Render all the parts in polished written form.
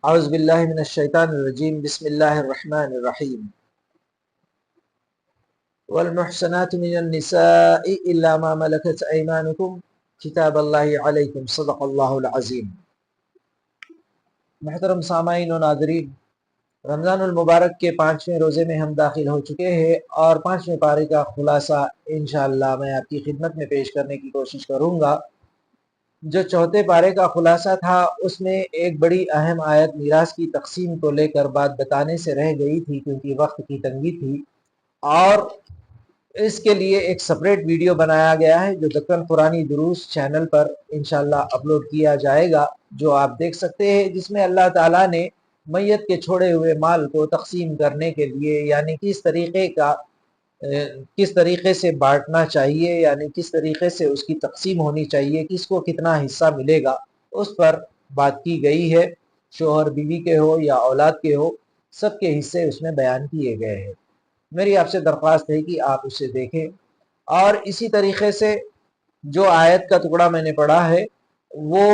اعوذ باللہ من الشیطان الرجیم بسم اللہ الرحمن الرحیم والمحسنات من النساء الا ما ملكت ایمانکم کتاب اللہ علیکم صدق اللہ العظیم۔ محترم سامعین و ناظرین، رمضان المبارک کے 5ویں روزے میں ہم داخل ہو چکے ہیں اور 5ویں پارے کا خلاصہ انشاءاللہ میں آپ کی خدمت میں پیش کرنے کی کوشش کروں گا۔ جو چوتھے پارے کا خلاصہ تھا اس میں ایک بڑی اہم آیت میراث کی تقسیم کو لے کر بات بتانے سے رہ گئی تھی کیونکہ وقت کی تنگی تھی، اور اس کے لیے ایک سپریٹ ویڈیو بنایا گیا ہے جو دکن قرآنی دروس چینل پر انشاءاللہ اپلوڈ کیا جائے گا، جو آپ دیکھ سکتے ہیں، جس میں اللہ تعالیٰ نے میت کے چھوڑے ہوئے مال کو تقسیم کرنے کے لیے یعنی کس طریقے سے بانٹنا چاہیے، یعنی کس طریقے سے اس کی تقسیم ہونی چاہیے، کس کو کتنا حصہ ملے گا، اس پر بات کی گئی ہے۔ شوہر بیوی کے ہو یا اولاد کے ہو، سب کے حصے اس میں بیان کیے گئے ہیں۔ میری آپ سے درخواست ہے کہ آپ اسے دیکھیں، اور اسی طریقے سے جو آیت کا ٹکڑا میں نے پڑھا ہے وہ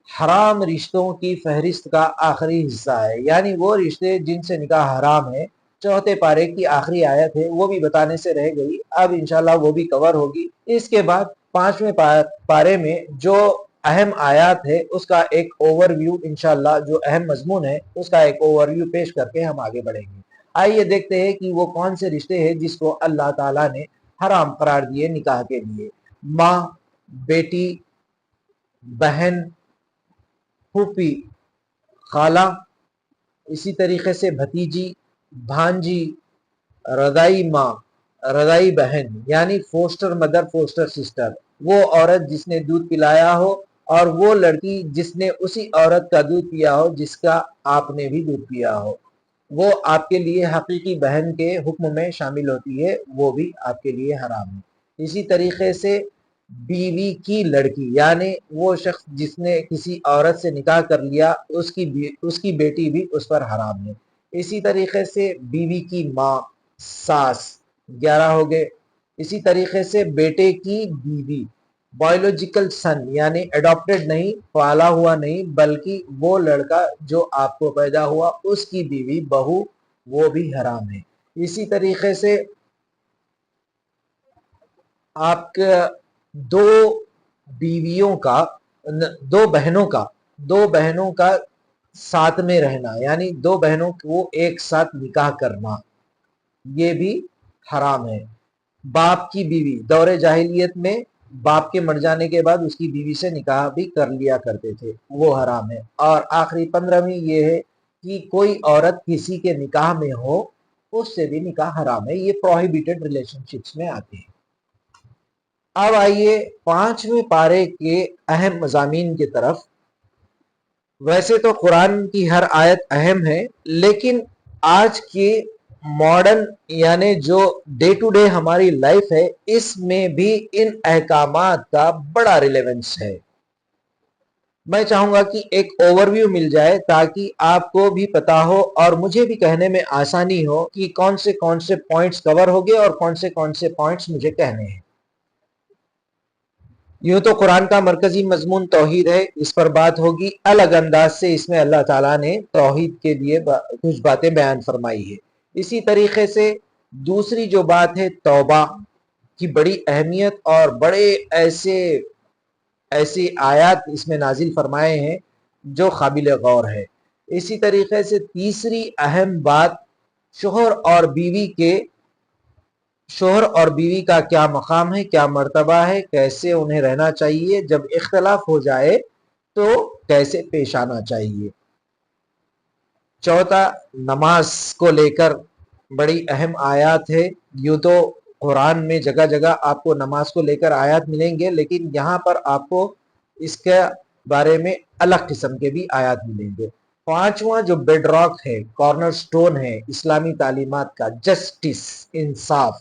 حرام رشتوں کی فہرست کا آخری حصہ ہے، یعنی وہ رشتے جن سے نکاح حرام ہے۔ چوتھے پارے کی آخری آیت ہے، وہ بھی بتانے سے رہ گئی، اب انشاءاللہ وہ بھی کور ہوگی۔ اس کے بعد 5ویں پارے میں جو اہم آیات ہے اس کا ایک اوور ویو انشاءاللہ، جو اہم مضمون ہے اس کا ایک اوور ویو پیش کر کے ہم آگے بڑھیں گے۔ آئیے دیکھتے ہیں کہ وہ کون سے رشتے ہیں جس کو اللہ تعالیٰ نے حرام قرار دیے نکاح کے لیے۔ ماں، بیٹی، بہن، پھوپھی، خالہ، اسی طریقے سے بھتیجی، بھانجی، رضائی ماں، رضائی بہن یعنی فوسٹر مدر، فوسٹر سسٹر، وہ عورت جس نے دودھ پلایا ہو اور وہ لڑکی جس نے اسی عورت کا دودھ پیا ہو جس کا آپ نے بھی دودھ پیا ہو، وہ آپ کے لیے حقیقی بہن کے حکم میں شامل ہوتی ہے، وہ بھی آپ کے لیے حرام ہے۔ اسی طریقے سے بیوی کی لڑکی یعنی وہ شخص جس نے کسی عورت سے نکاح کر لیا، اس کی بیٹی بھی اس پر حرام ہے۔ اسی طریقے سے بیوی کی ماں، ساس، 11 ہو گئے۔ اسی طریقے سے بیٹے کی بیوی، بایولوجیکل سن یعنی اڈاپٹڈ نہیں، پالا ہوا نہیں، بلکہ وہ لڑکا جو آپ کو پیدا ہوا اس کی بیوی، بہو، وہ بھی حرام ہے۔ اسی طریقے سے آپ کا دو بیویوں کا، دو بہنوں کا ساتھ میں رہنا یعنی دو بہنوں کو ایک ساتھ نکاح کرنا، یہ بھی حرام ہے۔ باپ کی بیوی، دور جاہلیت میں باپ کے مر جانے کے بعد اس کی بیوی سے نکاح بھی کر لیا کرتے تھے، وہ حرام ہے۔ اور آخری 15ویں یہ ہے کہ کوئی عورت کسی کے نکاح میں ہو، اس سے بھی نکاح حرام ہے، یہ پروہیبیٹڈ ریلیشن شپس میں آتے ہیں۔ اب آئیے 5ویں پارے کے اہم مضامین کی طرف۔ ویسے تو قرآن کی ہر آیت اہم ہے، لیکن آج کی ماڈرن یعنی جو ڈے ٹو ڈے ہماری لائف ہے، اس میں بھی ان احکامات کا بڑا ریلیونس ہے۔ میں چاہوں گا کہ ایک اوور ویو مل جائے تاکہ آپ کو بھی پتا ہو اور مجھے بھی کہنے میں آسانی ہو کہ کون سے پوائنٹس کور ہو گئے اور کون سے پوائنٹس مجھے کہنے ہیں۔ یوں تو قرآن کا مرکزی مضمون توحید ہے، اس پر بات ہوگی۔ الگ انداز سے اس میں اللہ تعالیٰ نے توحید کے لیے کچھ باتیں بیان فرمائی ہے۔ اسی طریقے سے دوسری جو بات ہے توبہ کی بڑی اہمیت اور بڑے ایسی آیات اس میں نازل فرمائے ہیں جو قابل غور ہے۔ اسی طریقے سے تیسری اہم بات شوہر اور بیوی کا کیا مقام ہے، کیا مرتبہ ہے، کیسے انہیں رہنا چاہیے، جب اختلاف ہو جائے تو کیسے پیش آنا چاہیے۔ چوتھا نماز کو لے کر بڑی اہم آیات ہے۔ یوں تو قرآن میں جگہ جگہ آپ کو نماز کو لے کر آیات ملیں گے، لیکن یہاں پر آپ کو اس کے بارے میں الگ قسم کے بھی آیات ملیں گے۔ 5واں جو بیڈ راک ہے، کارنر سٹون ہے اسلامی تعلیمات کا، جسٹس، انصاف،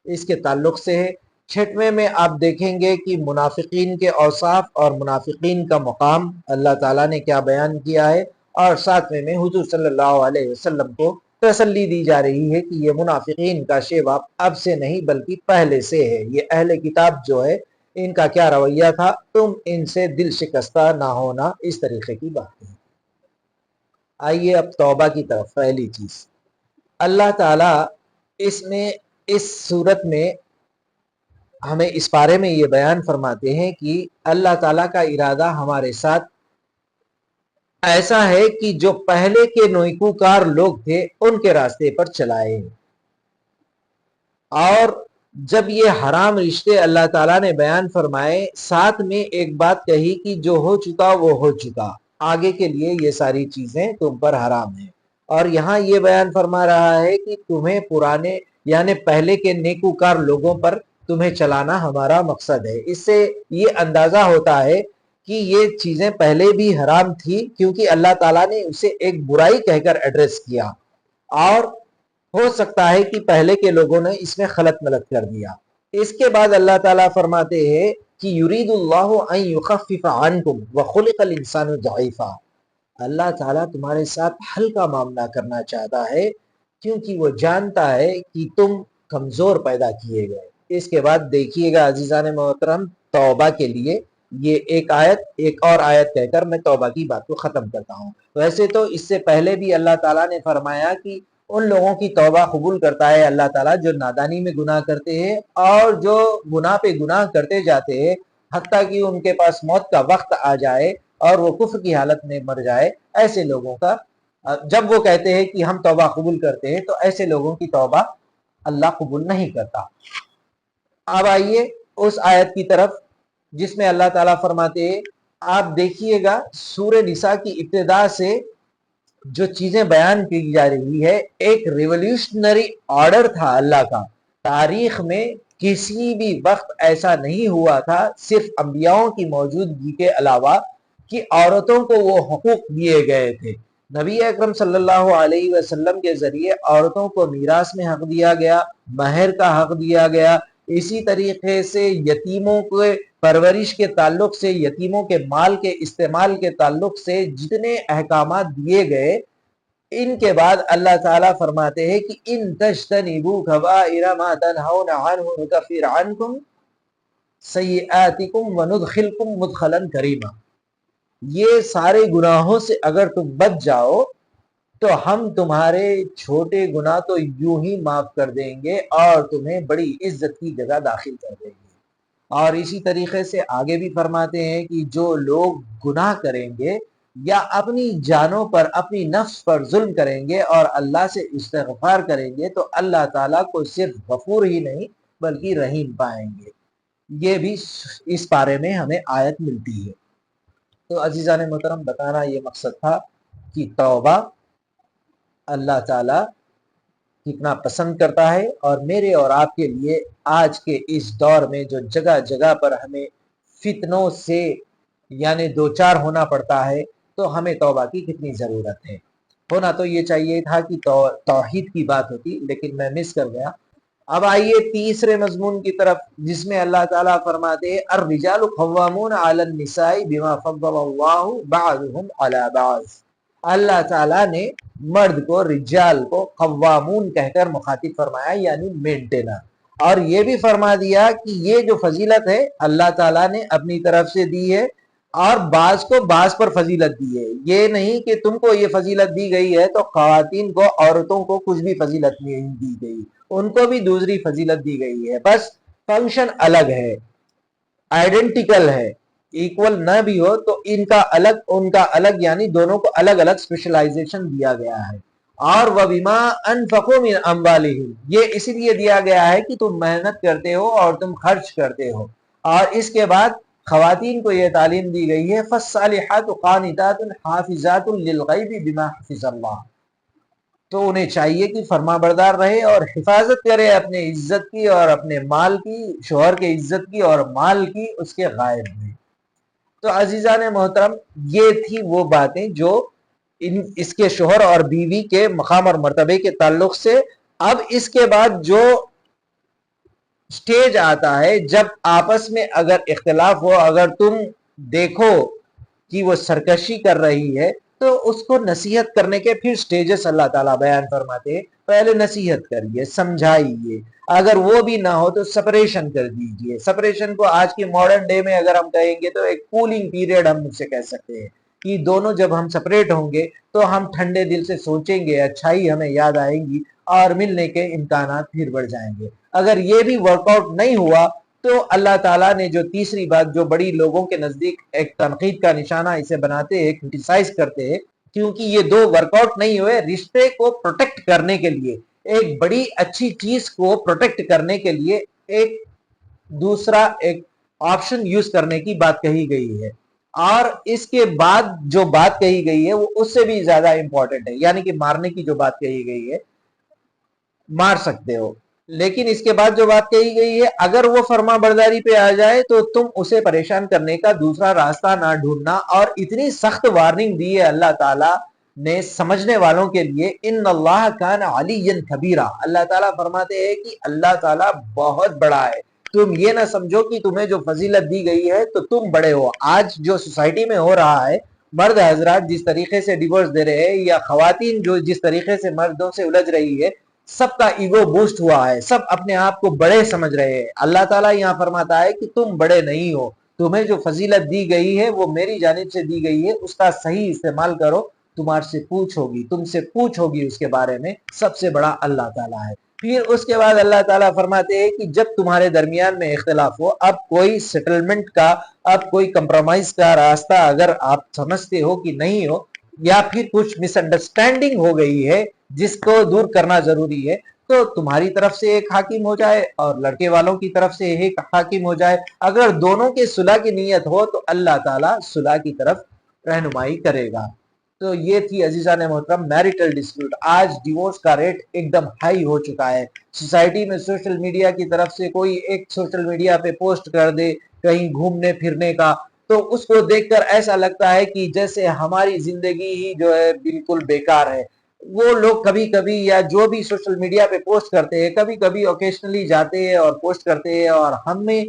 اس کے تعلق سے ہے۔ 6ویں میں آپ دیکھیں گے کہ منافقین کے اوصاف اور منافقین کا مقام اللہ تعالیٰ نے کیا بیان کیا ہے، اور 7ویں میں حضور صلی اللہ علیہ وسلم کو تسلی دی جا رہی ہے کہ یہ منافقین کا شیوا اب سے نہیں بلکہ پہلے سے ہے، یہ اہل کتاب جو ہے ان کا کیا رویہ تھا، تم ان سے دل شکستہ نہ ہونا، اس طریقے کی بات ہے۔ آئیے اب توبہ کی طرف. پہلی چیز اللہ تعالیٰ اس صورت میں ہمیں اس بارے میں یہ بیان فرماتے ہیں کہ اللہ تعالیٰ کا ارادہ ہمارے ساتھ ایسا ہے کہ جو پہلے کے نیکوکار لوگ تھے ان کے راستے پر چلائے. اور جب یہ حرام رشتے اللہ تعالیٰ نے بیان فرمائے، ساتھ میں ایک بات کہی کہ جو ہو چکا وہ ہو چکا، آگے کے لیے یہ ساری چیزیں تم پر حرام ہیں. اور یہاں یہ بیان فرما رہا ہے کہ تمہیں پرانے یعنی پہلے کے نیکوکار لوگوں پر تمہیں چلانا ہمارا مقصد ہے. اس سے یہ اندازہ ہوتا ہے کہ یہ چیزیں پہلے بھی حرام تھی، کیونکہ اللہ تعالیٰ نے اسے ایک برائی کہہ کر ایڈریس کیا، اور ہو سکتا ہے کہ پہلے کے لوگوں نے اس میں خلط ملط کر دیا. اس کے بعد اللہ تعالیٰ فرماتے ہیں کہ یرید اللہ ان یخفف عنکم وخلق الانسان ضعیفا. اللہ تعالیٰ تمہارے ساتھ ہلکا معاملہ کرنا چاہتا ہے کیونکہ وہ جانتا ہے کہ تم کمزور پیدا کیے گئے. اس کے بعد دیکھیے گا عزیزان محترم، توبہ کے لیے یہ ایک اور آیت کہہ کر میں توبہ کی بات کو ختم کرتا ہوں. ویسے تو اس سے پہلے بھی اللہ تعالیٰ نے فرمایا کہ ان لوگوں کی توبہ قبول کرتا ہے اللہ تعالیٰ جو نادانی میں گناہ کرتے ہیں اور جو گناہ پہ گناہ کرتے جاتے ہیں حتیٰ کہ ان کے پاس موت کا وقت آ جائے اور وہ کفر کی حالت میں مر جائے. ایسے لوگوں کا جب وہ کہتے ہیں کہ ہم توبہ قبول کرتے ہیں تو ایسے لوگوں کی توبہ اللہ قبول نہیں کرتا. اب آئیے اس آیت کی طرف جس میں اللہ تعالیٰ فرماتے ہیں، آپ دیکھیے گا سورہ نساء کی ابتدا سے جو چیزیں بیان کی جا رہی ہے، ایک ریولیوشنری آرڈر تھا اللہ کا. تاریخ میں کسی بھی وقت ایسا نہیں ہوا تھا، صرف انبیاؤں کی موجودگی کے علاوہ، کہ عورتوں کو وہ حقوق دیے گئے تھے. نبی اکرم صلی اللہ علیہ وسلم کے ذریعے عورتوں کو میراث میں حق دیا گیا، مہر کا حق دیا گیا. اسی طریقے سے یتیموں کے پرورش کے تعلق سے، یتیموں کے مال کے استعمال کے تعلق سے جتنے احکامات دیے گئے، ان کے بعد اللہ تعالیٰ فرماتے ہیں کہ ان تجتنبوا کبائر ما تنہون عنہ نکفر عنکم سیئاتکم وندخلکم مدخلا کریما. یہ سارے گناہوں سے اگر تم بچ جاؤ تو ہم تمہارے چھوٹے گناہ تو یوں ہی معاف کر دیں گے اور تمہیں بڑی عزت کی جگہ داخل کر دیں گے. اور اسی طریقے سے آگے بھی فرماتے ہیں کہ جو لوگ گناہ کریں گے یا اپنی جانوں پر، اپنی نفس پر ظلم کریں گے اور اللہ سے استغفار کریں گے تو اللہ تعالیٰ کو صرف غفور ہی نہیں بلکہ رحیم پائیں گے. یہ بھی اس بارے میں ہمیں آیت ملتی ہے. تو عزیزان محترم، بتانا یہ مقصد تھا کہ توبہ اللہ تعالیٰ کتنا پسند کرتا ہے، اور میرے اور آپ کے لیے آج کے اس دور میں جو جگہ جگہ پر ہمیں فتنوں سے یعنی دوچار ہونا پڑتا ہے، تو ہمیں توبہ کی کتنی ضرورت ہے. ہونا تو یہ چاہیے تھا کہ توحید کی بات ہوتی، لیکن میں مس کر گیا. اب آئیے تیسرے مضمون کی طرف جس میں اللہ تعالیٰ فرماتے ہیں الرجال قوامون علی النساء بما فضل اللہ بعضهم علی بعض. اللہ تعالیٰ نے مرد کو، رجال کو قوامون کہہ کر مخاطب فرمایا، یعنی مینٹینر. اور یہ بھی فرما دیا کہ یہ جو فضیلت ہے اللہ تعالیٰ نے اپنی طرف سے دی ہے اور بعض کو بعض پر فضیلت دی ہے. یہ نہیں کہ تم کو یہ فضیلت دی گئی ہے تو خواتین کو، عورتوں کو کچھ بھی فضیلت نہیں دی گئی، ان کو بھی دوسری فضیلت دی گئی ہے، بس فنکشن الگ ہے، آئیڈینٹیکل ہے. ایکول نہ بھی ہو تو ان کا الگ ان کا الگ، یعنی دونوں کو الگ الگ اسپیشلائزیشن دیا گیا ہے. اور وَبِمَا أَنفَقُوا مِنْ أَمْوَالِهِمْ، یہ اس لیے دیا گیا ہے کہ تم محنت کرتے ہو اور تم خرچ کرتے ہو. اور اس کے بعد خواتین کو یہ تعلیم دی گئی ہے فَالصَّالِحَاتُ قَانِتَاتٌ حَافِظَاتٌ لِلْغَيْبِ بِمَا حَفِظَ اللَّهُ. تو انہیں چاہیے کہ فرما بردار رہے اور حفاظت کرے اپنے عزت کی اور اپنے مال کی، شوہر کے عزت کی اور مال کی، اس کے غائب میں. تو عزیزان محترم، یہ تھی وہ باتیں جو اس کے شوہر اور بیوی کے مقام اور مرتبے کے تعلق سے. اب اس کے بعد جو سٹیج آتا ہے جب آپس میں اگر اختلاف ہو، اگر تم دیکھو کہ وہ سرکشی کر رہی ہے تو اس کو نصیحت کرنے کے پھر سٹیجز اللہ تعالیٰ بیان فرماتے ہیں. پہلے نصیحت کریے، سمجھائیے، اگر وہ بھی نہ ہو تو سپریشن کر دیجئے. سپریشن کو آج کی ماڈرن ڈے میں اگر ہم کہیں گے تو ایک کولنگ پیریڈ ہم اسے کہہ سکتے ہیں کہ دونوں جب ہم سپریٹ ہوں گے تو ہم ٹھنڈے دل سے سوچیں گے، اچھائی ہمیں یاد آئیں گی اور ملنے کے امکانات پھر بڑھ جائیں گے۔ اگر یہ بھی ورک آؤٹ نہیں ہوا تو اللہ تعالیٰ نے جو تیسری بات جو بڑی لوگوں کے نزدیک ایک تنقید کا نشانہ اسے بناتے ہیں، کرٹیسائز کرتے ہیں، کیونکہ یہ دو ورک آؤٹ نہیں ہوئے، رشتے کو پروٹیکٹ کرنے کے لیے، ایک بڑی اچھی چیز کو پروٹیکٹ کرنے کے لیے ایک دوسرا ایک آپشن یوز کرنے کی بات کہی گئی ہے، اور اس کے بعد جو بات کہی گئی ہے وہ اس سے بھی زیادہ امپورٹنٹ ہے، یعنی کہ مارنے کی جو بات کہی گئی ہے، مار سکتے ہو، لیکن اس کے بعد جو بات کہی گئی ہے اگر وہ فرما برداری پہ آ جائے تو تم اسے پریشان کرنے کا دوسرا راستہ نہ ڈھونڈنا، اور اتنی سخت وارننگ دی ہے اللہ تعالیٰ نے سمجھنے والوں کے لیے، ان اللہ کان علیٰ کبیرہ، اللہ تعالیٰ فرماتے ہیں کہ اللہ تعالیٰ بہت بڑا ہے، تم یہ نہ سمجھو کہ تمہیں جو فضیلت دی گئی ہے تو تم بڑے ہو۔ آج جو سوسائٹی میں ہو رہا ہے، مرد حضرات جس طریقے سے ڈیورس دے رہے ہیں یا خواتین جو جس طریقے سے مردوں سے الجھ رہی ہے، سب کا ایگو بوسٹ ہوا ہے، سب اپنے آپ کو بڑے سمجھ رہے ہیں۔ اللہ تعالیٰ یہاں فرماتا ہے کہ تم بڑے نہیں ہو، تمہیں جو فضیلت دی گئی ہے وہ میری جانب سے دی گئی ہے، اس کا صحیح استعمال کرو، تمہارے سے تم سے پوچھ ہوگی اس کے بارے میں، سب سے بڑا اللہ تعالیٰ ہے۔ پھر اس کے بعد اللہ تعالیٰ فرماتے ہیں کہ جب تمہارے درمیان میں اختلاف ہو، اب کوئی سیٹلمنٹ کا، اب کوئی کمپرومائز کا راستہ اگر آپ سمجھتے ہو کہ نہیں ہو، یا پھر کچھ مس انڈرسٹینڈنگ ہو گئی ہے جس کو دور کرنا ضروری ہے، تو تمہاری طرف سے ایک حاکم ہو جائے اور لڑکے والوں کی طرف سے ایک حاکم ہو جائے، اگر دونوں کے صلح کی نیت ہو تو اللہ تعالیٰ صلح کی طرف رہنمائی کرے گا۔ تو یہ تھی عزیزان محترم میریٹل ڈسپیوٹ۔ آج ڈیورس کا ریٹ ایک دم ہائی ہو چکا ہے سوسائٹی میں، سوشل میڈیا کی طرف سے کوئی ایک سوشل میڈیا پہ پوسٹ کر دے کہیں گھومنے پھرنے کا، تو اس کو دیکھ کر ایسا لگتا ہے کہ جیسے ہماری زندگی ہی جو ہے بالکل بیکار ہے۔ وہ لوگ کبھی کبھی یا جو بھی سوشل میڈیا پہ پوسٹ کرتے ہیں، کبھی کبھی اوکیشنلی جاتے ہیں اور پوسٹ کرتے ہیں، اور ہمیں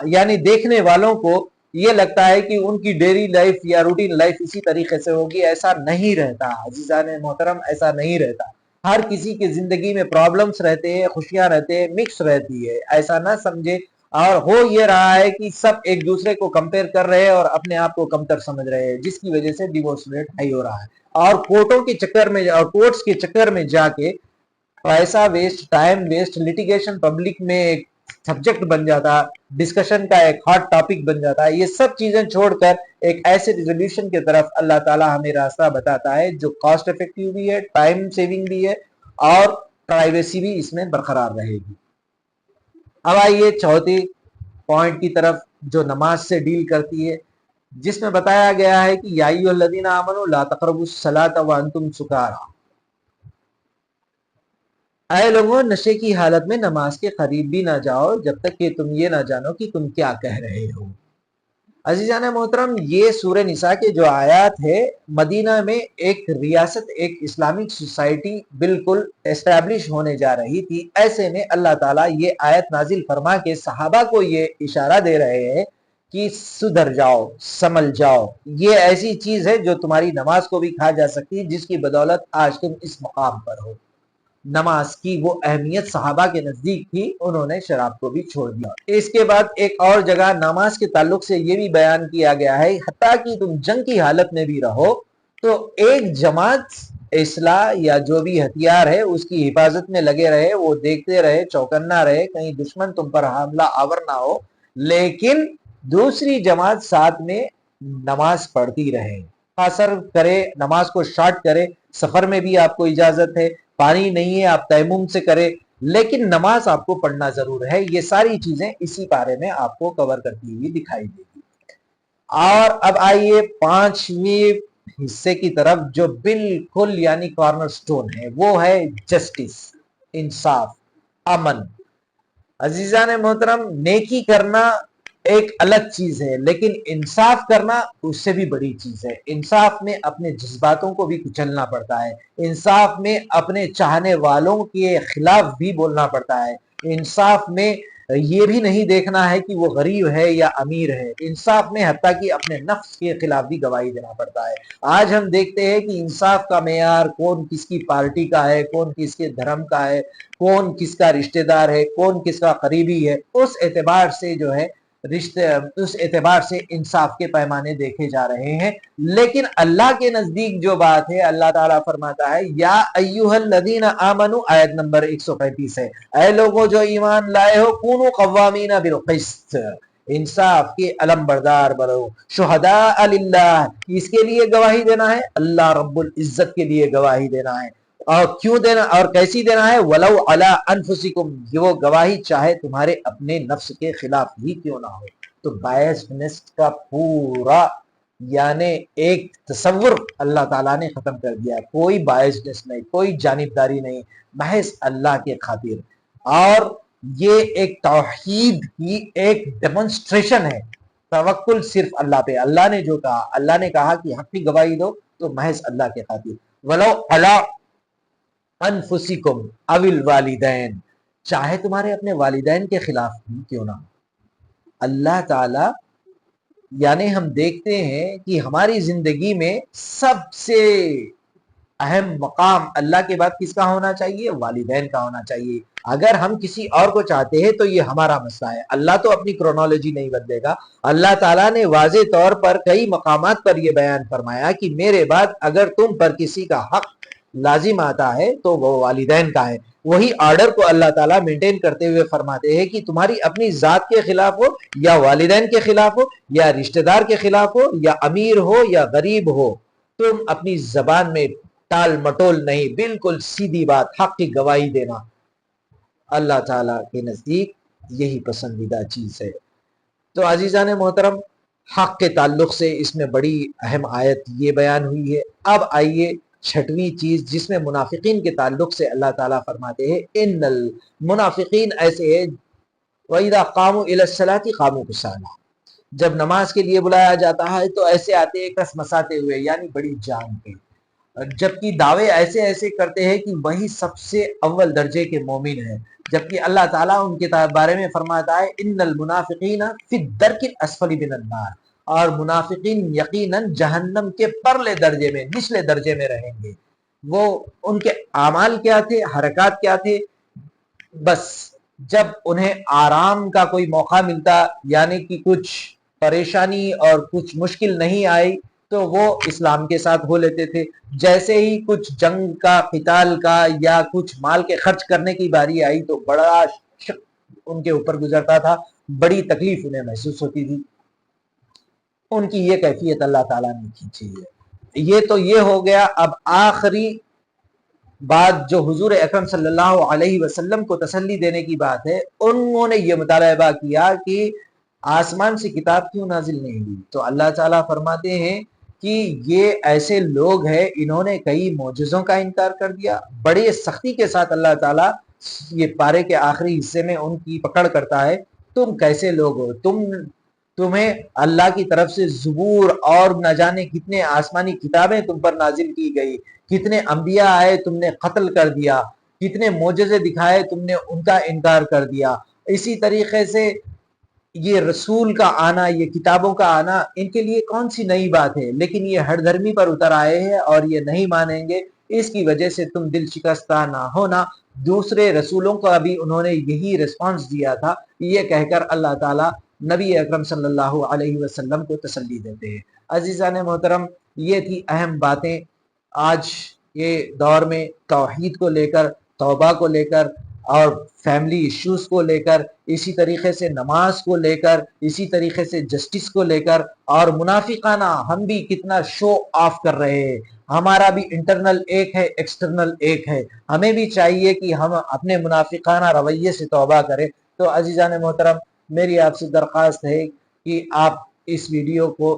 یعنی دیکھنے والوں کو یہ لگتا ہے کہ ان کی ڈیلی لائف یا روٹین لائف اسی طریقے سے ہوگی۔ ایسا نہیں رہتا عزیزان محترم، ایسا نہیں رہتا۔ ہر کسی کی زندگی میں پرابلمز رہتے ہیں، خوشیاں رہتے ہیں، مکس رہتی ہے، ایسا نہ سمجھے۔ اور ہو یہ رہا ہے کہ سب ایک دوسرے کو کمپیئر کر رہے ہیں اور اپنے آپ کو کمتر سمجھ رہے ہیں، جس کی وجہ سے ڈیورس ریٹ ہائی ہو رہا ہے، اور کورٹوں کے چکر میں اور کورٹس کے چکر میں جا کے پیسہ waste, time waste, litigation public میں ایک سبجیکٹ بن جاتا، ڈسکشن کا ایک ہاٹ ٹاپک بن جاتا ہے۔ یہ سب چیزیں چھوڑ کر ایک ایسے ریزولوشن کی طرف اللہ تعالیٰ ہمیں راستہ بتاتا ہے جو کاسٹ افیکٹو بھی ہے، ٹائم سیونگ بھی ہے، اور پرائیویسی بھی اس میں برقرار رہے گی۔ اب آئیے چوتھی پوائنٹ کی طرف جو نماز سے ڈیل کرتی ہے، جس میں بتایا گیا ہے کہ یا ایھا الذین آمنوا لا تقربوا الصلاۃ وانتم سکارى، اے لوگوں نشے کی حالت میں نماز کے قریب بھی نہ جاؤ جب تک کہ تم یہ نہ جانو کہ تم کیا کہہ رہے ہو۔ عزیزان محترم، یہ سورہ نساء کے جو آیات ہے، مدینہ میں ایک ریاست، ایک اسلامک سوسائٹی بالکل اسٹیبلش ہونے جا رہی تھی۔ ایسے میں اللہ تعالیٰ یہ آیت نازل فرما کے صحابہ کو یہ اشارہ دے رہے ہیں کہ سدھر جاؤ، سمل جاؤ، یہ ایسی چیز ہے جو تمہاری نماز کو بھی کھا جا سکتی، جس کی بدولت آج تم اس مقام پر ہو۔ نماز کی وہ اہمیت صحابہ کے نزدیک تھی، انہوں نے شراب کو بھی چھوڑ دیا۔ اس کے بعد ایک اور جگہ نماز کے تعلق سے یہ بھی بیان کیا گیا ہے، حتیٰ کہ تم جنگ کی حالت میں بھی رہو تو ایک جماعت اصلاح یا جو بھی ہتھیار ہے اس کی حفاظت میں لگے رہے، وہ دیکھتے رہے، چوکنا رہے، کہیں دشمن تم پر حملہ آور نہ ہو، لیکن دوسری جماعت ساتھ میں نماز پڑھتی رہے، قصر کرے، نماز کو شارٹ کرے، سفر میں بھی آپ کو اجازت ہے، پانی نہیں ہے آپ تیمم سے کرے، لیکن نماز آپ کو پڑھنا ضرور ہے۔ یہ ساری چیزیں اسی بارے میں آپ کو کور کرتی ہوئی دکھائی دے گی۔ اور اب آئیے پانچویں حصے کی طرف جو بالکل یعنی کارنر سٹون ہے، وہ ہے جسٹس، انصاف، امن۔ عزیزان محترم، نیکی کرنا ایک الگ چیز ہے، لیکن انصاف کرنا اس سے بھی بڑی چیز ہے۔ انصاف میں اپنے جذباتوں کو بھی کچلنا پڑتا ہے، انصاف میں اپنے چاہنے والوں کے خلاف بھی بولنا پڑتا ہے، انصاف میں یہ بھی نہیں دیکھنا ہے کہ وہ غریب ہے یا امیر ہے، انصاف میں حتیٰ کہ اپنے نفس کے خلاف بھی گواہی دینا پڑتا ہے۔ آج ہم دیکھتے ہیں کہ انصاف کا معیار کون کس کی پارٹی کا ہے، کون کس کے دھرم کا ہے، کون کس کا رشتہ دار ہے، کون کس کا قریبی ہے، اس اعتبار سے جو ہے رشتے اس اعتبار سے انصاف کے پیمانے دیکھے جا رہے ہیں. لیکن اللہ کے نزدیک جو بات ہے، اللہ تعالیٰ فرماتا ہے یا ایھا الذین آمنوا، آیت نمبر 135 ہے، اے لوگوں جو ایمان لائے ہو، کونوا قوامین بالقسط، انصاف کے علم بردار بنو، شہداء للہ، اس کے لیے گواہی دینا ہے، اللہ رب العزت کے لیے گواہی دینا ہے. اور کیوں دینا اور کیسی دینا ہے؟ ولو علی انفسکم، یہ وہ گواہی چاہے تمہارے اپنے نفس کے خلاف ہی کیوں نہ ہو. تو بائسنس کا پورا یعنی ایک تصور اللہ تعالیٰ نے ختم کر دیا. کوئی بائسنس نہیں، کوئی جانبداری نہیں، محض اللہ کے خاطر. اور یہ ایک توحید کی ایک ڈیمونسٹریشن ہے. توکل صرف اللہ پہ. اللہ نے جو کہا، اللہ نے کہا کہ حق کی گواہی دو تو محض اللہ کے خاطر. ولو علی انفسکم او الوالدین، چاہے تمہارے اپنے والدین کے خلاف بھی کیوں نہ ہو. اللہ تعالی یعنی ہم دیکھتے ہیں کہ ہماری زندگی میں سب سے اہم مقام اللہ کے بعد کس کا ہونا چاہیے؟ والدین کا ہونا چاہیے. اگر ہم کسی اور کو چاہتے ہیں تو یہ ہمارا مسئلہ ہے. اللہ تو اپنی کرونالوجی نہیں بدلے گا. اللہ تعالیٰ نے واضح طور پر کئی مقامات پر یہ بیان فرمایا کہ میرے بعد اگر تم پر کسی کا حق لازم آتا ہے تو وہ والدین کا ہے. وہی آرڈر کو اللہ تعالیٰ مینٹین کرتے ہوئے فرماتے ہیں کہ تمہاری اپنی ذات کے خلاف ہو یا والدین کے خلاف ہو یا رشتہ دار کے خلاف ہو یا امیر ہو یا غریب ہو، تم اپنی زبان میں ٹال مٹول نہیں، بالکل سیدھی بات، حق کی گواہی دینا. اللہ تعالیٰ کے نزدیک یہی پسندیدہ چیز ہے. تو عزیزان محترم، حق کے تعلق سے اس میں بڑی اہم آیت یہ بیان ہوئی ہے. اب آئیے چھٹویں چیز جس میں منافقین کے تعلق سے اللہ تعالیٰ فرماتے ہیں ان المنافقین ایسے ہیں وَإِذَا قَامُوا إِلَى الصَّلَاةِ قَامُوا كُسَالَىٰ، جب نماز کے لیے بلایا جاتا ہے تو ایسے آتے ہیں کسمساتے ہوئے، یعنی بڑی جان کے. جبکہ دعوے ایسے ایسے کرتے ہیں کہ وہی سب سے اول درجے کے مومن ہیں. جبکہ اللہ تعالیٰ ان کے بارے میں فرماتا ہے ان المنافقین فی الدرک الاسفل من النار، اور منافقین یقیناً جہنم کے پرلے درجے میں، نچلے درجے میں رہیں گے. وہ ان کے اعمال کیا تھے، حرکات کیا تھے؟ بس جب انہیں آرام کا کوئی موقع ملتا، یعنی کہ کچھ پریشانی اور کچھ مشکل نہیں آئی تو وہ اسلام کے ساتھ ہو لیتے تھے. جیسے ہی کچھ جنگ کا، قتال کا یا کچھ مال کے خرچ کرنے کی باری آئی تو بڑا شک ان کے اوپر گزرتا تھا، بڑی تکلیف انہیں محسوس ہوتی تھی. ان کی یہ کیفیت اللہ تعالیٰ نے کھینچی ہے. یہ تو یہ ہو گیا. اب آخری بات جو حضور اکرم صلی اللہ علیہ وسلم کو تسلی دینے کی بات ہے، انہوں نے یہ مطالبہ کیا کہ آسمان سے کتاب کیوں نازل نہیں ہوئی؟ تو اللہ تعالیٰ فرماتے ہیں کہ یہ ایسے لوگ ہیں، انہوں نے کئی معجزوں کا انکار کر دیا. بڑے سختی کے ساتھ اللہ تعالیٰ یہ پارے کے آخری حصے میں ان کی پکڑ کرتا ہے. تم کیسے لوگ ہو؟ تمہیں اللہ کی طرف سے زبور اور نہ جانے کتنے آسمانی کتابیں تم پر نازل کی گئی، کتنے انبیاء آئے تم نے قتل کر دیا، کتنے معجزے دکھائے تم نے ان کا انکار کر دیا. اسی طریقے سے یہ رسول کا آنا، یہ کتابوں کا آنا ان کے لیے کون سی نئی بات ہے؟ لیکن یہ ہر دھرمی پر اتر آئے ہیں اور یہ نہیں مانیں گے. اس کی وجہ سے تم دل شکستہ نہ ہونا. دوسرے رسولوں کو ابھی انہوں نے یہی ریسپانس دیا تھا. یہ کہہ کر اللہ تعالیٰ نبی اکرم صلی اللہ علیہ وسلم کو تسلی دیتے ہیں. عزیزان محترم، یہ تھی اہم باتیں آج یہ دور میں توحید کو لے کر، توبہ کو لے کر اور فیملی ایشوز کو لے کر، اسی طریقے سے نماز کو لے کر، اسی طریقے سے جسٹس کو لے کر. اور منافقانہ ہم بھی کتنا شو آف کر رہے ہیں. ہمارا بھی انٹرنل ایک ہے، ایکسٹرنل ایک ہے. ہمیں بھی چاہیے کہ ہم اپنے منافقانہ رویے سے توبہ کریں. تو عزیزان محترم، میری آپ سے درخواست ہے کہ آپ اس ویڈیو کو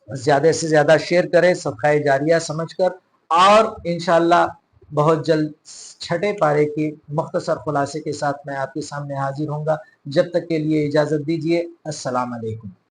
زیادہ سے زیادہ شیئر کریں صدقہ جاریہ سمجھ کر، اور انشاءاللہ بہت جلد چھٹے پارے کے مختصر خلاصے کے ساتھ میں آپ کے سامنے حاضر ہوں گا. جب تک کے لیے اجازت دیجیے. السلام علیکم.